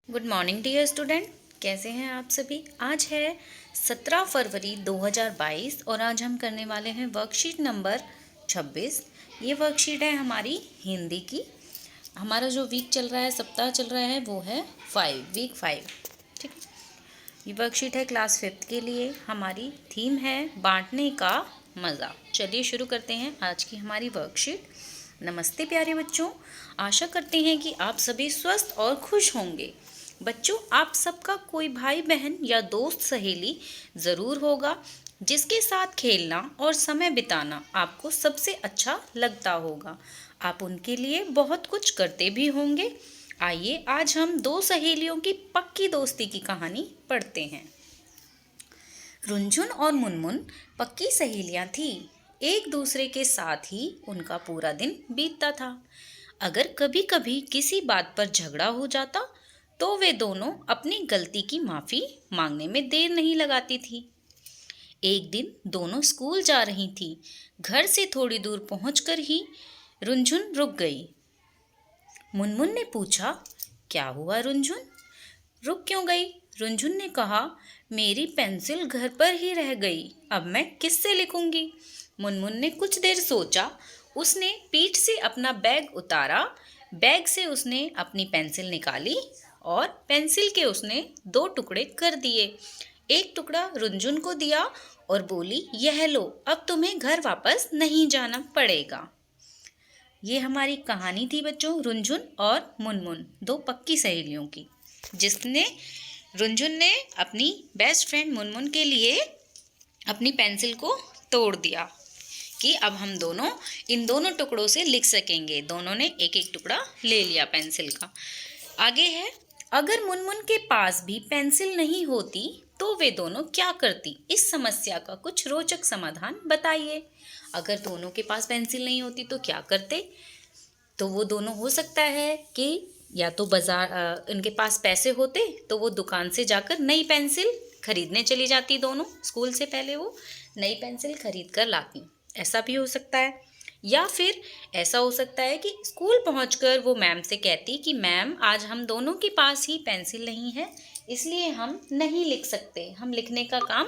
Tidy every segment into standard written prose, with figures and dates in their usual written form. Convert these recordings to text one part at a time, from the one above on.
Good morning dear student. कैसे हैं आप सभी। आज है 17 फरवरी 2022 और आज हम करने वाले हैं वर्कशीट नंबर 26। ये वर्कशीट है हमारी हिंदी की। हमारा जो वीक चल रहा है, सप्ताह चल रहा है, वो है वीक 5। ठीक है। ये वर्कशीट है क्लास 5 के लिए। हमारी थीम है बांटने का मज़ा। चलिए शुरू करते हैं आज की हमारी वर्कशीट। नमस्ते प्यारे बच्चों, आशा करते हैं कि आप सभी स्वस्थ और खुश होंगे। बच्चों, आप सबका कोई भाई बहन या दोस्त सहेली ज़रूर होगा जिसके साथ खेलना और समय बिताना आपको सबसे अच्छा लगता होगा। आप उनके लिए बहुत कुछ करते भी होंगे। आइए आज हम दो सहेलियों की पक्की दोस्ती की कहानी पढ़ते हैं। रुनझुन और मुनमुन पक्की सहेलियां थीं। एक दूसरे के साथ ही उनका पूरा दिन बीतता था। अगर कभी कभी किसी बात पर झगड़ा हो जाता तो वे दोनों अपनी गलती की माफ़ी मांगने में देर नहीं लगाती थी। एक दिन दोनों स्कूल जा रही थी। घर से थोड़ी दूर पहुंचकर ही रुनझुन रुक गई। मुनमुन ने पूछा, क्या हुआ रुनझुन, रुक क्यों गई? रुनझुन ने कहा, मेरी पेंसिल घर पर ही रह गई, अब मैं किससे लिखूंगी? मुनमुन ने कुछ देर सोचा। उसने पीठ से अपना बैग उतारा। बैग से उसने अपनी पेंसिल निकाली और पेंसिल के उसने 2 टुकड़े कर दिए। एक टुकड़ा रुनझुन को दिया और बोली, यह लो, अब तुम्हें घर वापस नहीं जाना पड़ेगा। ये हमारी कहानी थी बच्चों, रुनझुन और मुनमुन, दो पक्की सहेलियों की, जिसने रुनझुन ने अपनी बेस्ट फ्रेंड मुनमुन के लिए अपनी पेंसिल को तोड़ दिया कि अब हम दोनों इन दोनों टुकड़ों से लिख सकेंगे। दोनों ने एक एक टुकड़ा ले लिया पेंसिल का। आगे है, अगर मुनमुन के पास भी पेंसिल नहीं होती तो वे दोनों क्या करती? इस समस्या का कुछ रोचक समाधान बताइए। अगर दोनों के पास पेंसिल नहीं होती तो क्या करते? तो वो दोनों, हो सकता है कि या तो बाजार इनके पास पैसे होते तो वो दुकान से जाकर नई पेंसिल खरीदने चली जाती। दोनों स्कूल से पहले वो नई पेंसिल खरीद कर लाती, ऐसा भी हो सकता है। या फिर ऐसा हो सकता है कि स्कूल पहुंचकर वो मैम से कहती कि मैम, आज हम दोनों के पास ही पेंसिल नहीं है, इसलिए हम नहीं लिख सकते, हम लिखने का काम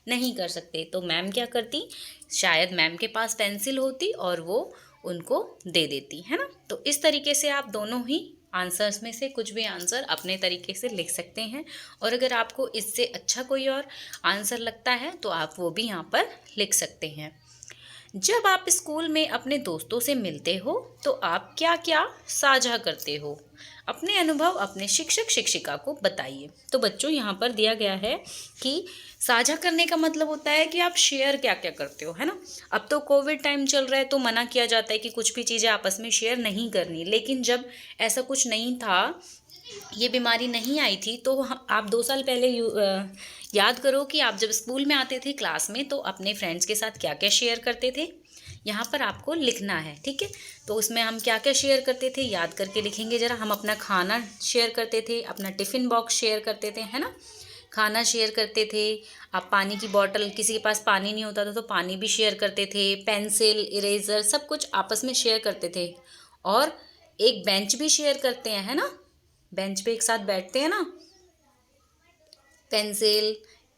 नहीं कर सकते। तो मैम क्या करती? शायद मैम के पास पेंसिल होती और वो उनको दे देती, है ना। तो इस तरीके से आप दोनों ही आंसर्स में से कुछ भी आंसर अपने तरीके से लिख सकते हैं। और अगर आपको इससे अच्छा कोई और आंसर लगता है तो आप वो भी यहाँ पर लिख सकते हैं। जब आप स्कूल में अपने दोस्तों से मिलते हो तो आप क्या क्या साझा करते हो? अपने अनुभव अपने शिक्षक शिक्षिका को बताइए। तो बच्चों, यहाँ पर दिया गया है कि साझा करने का मतलब होता है कि आप शेयर क्या क्या करते हो, है ना। अब तो कोविड टाइम चल रहा है तो मना किया जाता है कि कुछ भी चीज़ें आपस में शेयर नहीं करनी, लेकिन जब ऐसा कुछ नहीं था, ये बीमारी नहीं आई थी, तो आप 2 साल पहले याद करो कि आप जब स्कूल में आते थे क्लास में तो अपने फ्रेंड्स के साथ क्या क्या शेयर करते थे। यहाँ पर आपको लिखना है, ठीक है। तो उसमें हम क्या क्या शेयर करते थे याद करके लिखेंगे ज़रा। हम अपना खाना शेयर करते थे, अपना टिफ़िन बॉक्स शेयर करते थे, है ना। खाना शेयर करते थे। आप पानी की बॉटल, किसी के पास पानी नहीं होता था तो पानी भी शेयर करते थे। पेंसिल, इरेज़र, सब कुछ आपस में शेयर करते थे। और एक बेंच भी शेयर करते हैं, है ना। बेंच पे एक साथ बैठते हैं ना। पेंसिल,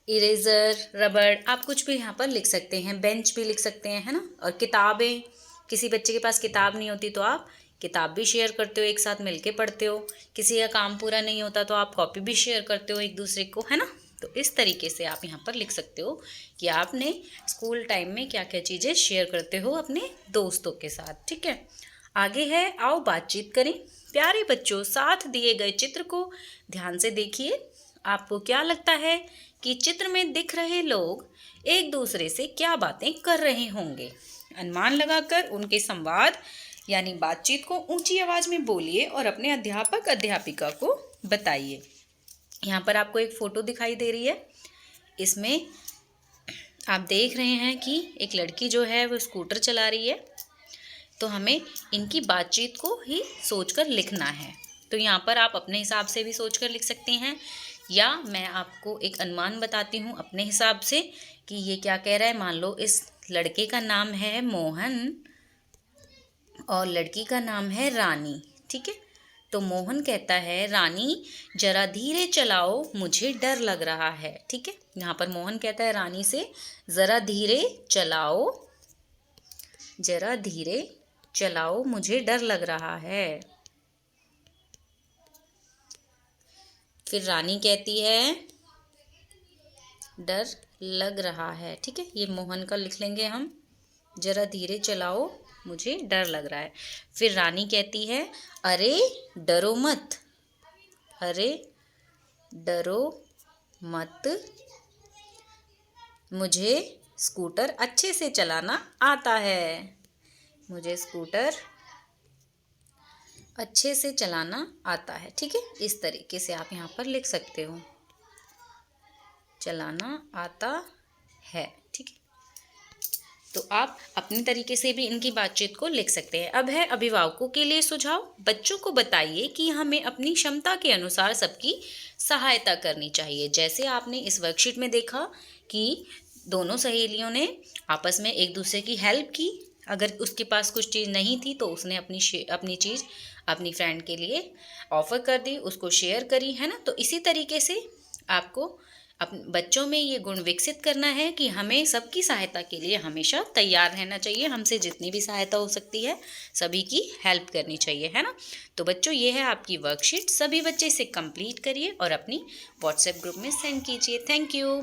इरेज़र, रबड़, आप कुछ भी यहाँ पर लिख सकते हैं। बेंच भी लिख सकते हैं, है ना। और किताबें, किसी बच्चे के पास किताब नहीं होती तो आप किताब भी शेयर करते हो, एक साथ मिलके पढ़ते हो। किसी का काम पूरा नहीं होता तो आप कॉपी भी शेयर करते हो एक दूसरे को, है ना। तो इस तरीके से आप यहाँ पर लिख सकते हो कि आपने स्कूल टाइम में क्या क्या चीज़ें शेयर करते हो अपने दोस्तों के साथ, ठीक है। आगे है, आओ बातचीत करें। प्यारे बच्चों, साथ दिए गए चित्र को ध्यान से देखिए। आपको क्या लगता है कि चित्र में दिख रहे लोग एक दूसरे से क्या बातें कर रहे होंगे? अनुमान लगाकर उनके संवाद यानी बातचीत को ऊंची आवाज में बोलिए और अपने अध्यापक अध्यापिका को बताइए। यहाँ पर आपको एक फोटो दिखाई दे रही है। इसमें आप देख रहे हैं कि एक लड़की जो है वो स्कूटर चला रही है। तो हमें इनकी बातचीत को ही सोचकर लिखना है। तो यहाँ पर आप अपने हिसाब से भी सोचकर लिख सकते हैं, या मैं आपको एक अनुमान बताती हूँ अपने हिसाब से कि ये क्या कह रहा है। मान लो इस लड़के का नाम है मोहन और लड़की का नाम है रानी, ठीक है। तो मोहन कहता है रानी जरा धीरे चलाओ, मुझे डर लग रहा है। ठीक है, यहाँ पर मोहन कहता है रानी से जरा धीरे चलाओ, जरा धीरे चलाओ, मुझे डर लग रहा है। फिर रानी कहती है डर लग रहा है। ठीक है, ये मोहन का लिख लेंगे हम, जरा धीरे चलाओ, मुझे डर लग रहा है। फिर रानी कहती है अरे डरो मत, अरे डरो मत, मुझे स्कूटर अच्छे से चलाना आता है, मुझे स्कूटर अच्छे से चलाना आता है। ठीक है, इस तरीके से आप यहाँ पर लिख सकते हो, चलाना आता है। ठीक है, तो आप अपने तरीके से भी इनकी बातचीत को लिख सकते हैं। अब है अभिभावकों के लिए सुझाव। बच्चों को बताइए कि हमें अपनी क्षमता के अनुसार सबकी सहायता करनी चाहिए। जैसे आपने इस वर्कशीट में देखा कि दोनों सहेलियों ने आपस में एक दूसरे की हेल्प की। अगर उसके पास कुछ चीज़ नहीं थी तो उसने अपनी चीज़ अपनी फ्रेंड के लिए ऑफ़र कर दी, उसको शेयर करी, है ना। तो इसी तरीके से आपको बच्चों में ये गुण विकसित करना है कि हमें सबकी सहायता के लिए हमेशा तैयार रहना चाहिए। हमसे जितनी भी सहायता हो सकती है सभी की हेल्प करनी चाहिए, है ना। तो बच्चों, ये है आपकी वर्कशीट। सभी बच्चे इसे कंप्लीट करिए और अपनी व्हाट्सएप ग्रुप में सेंड कीजिए। Thank you.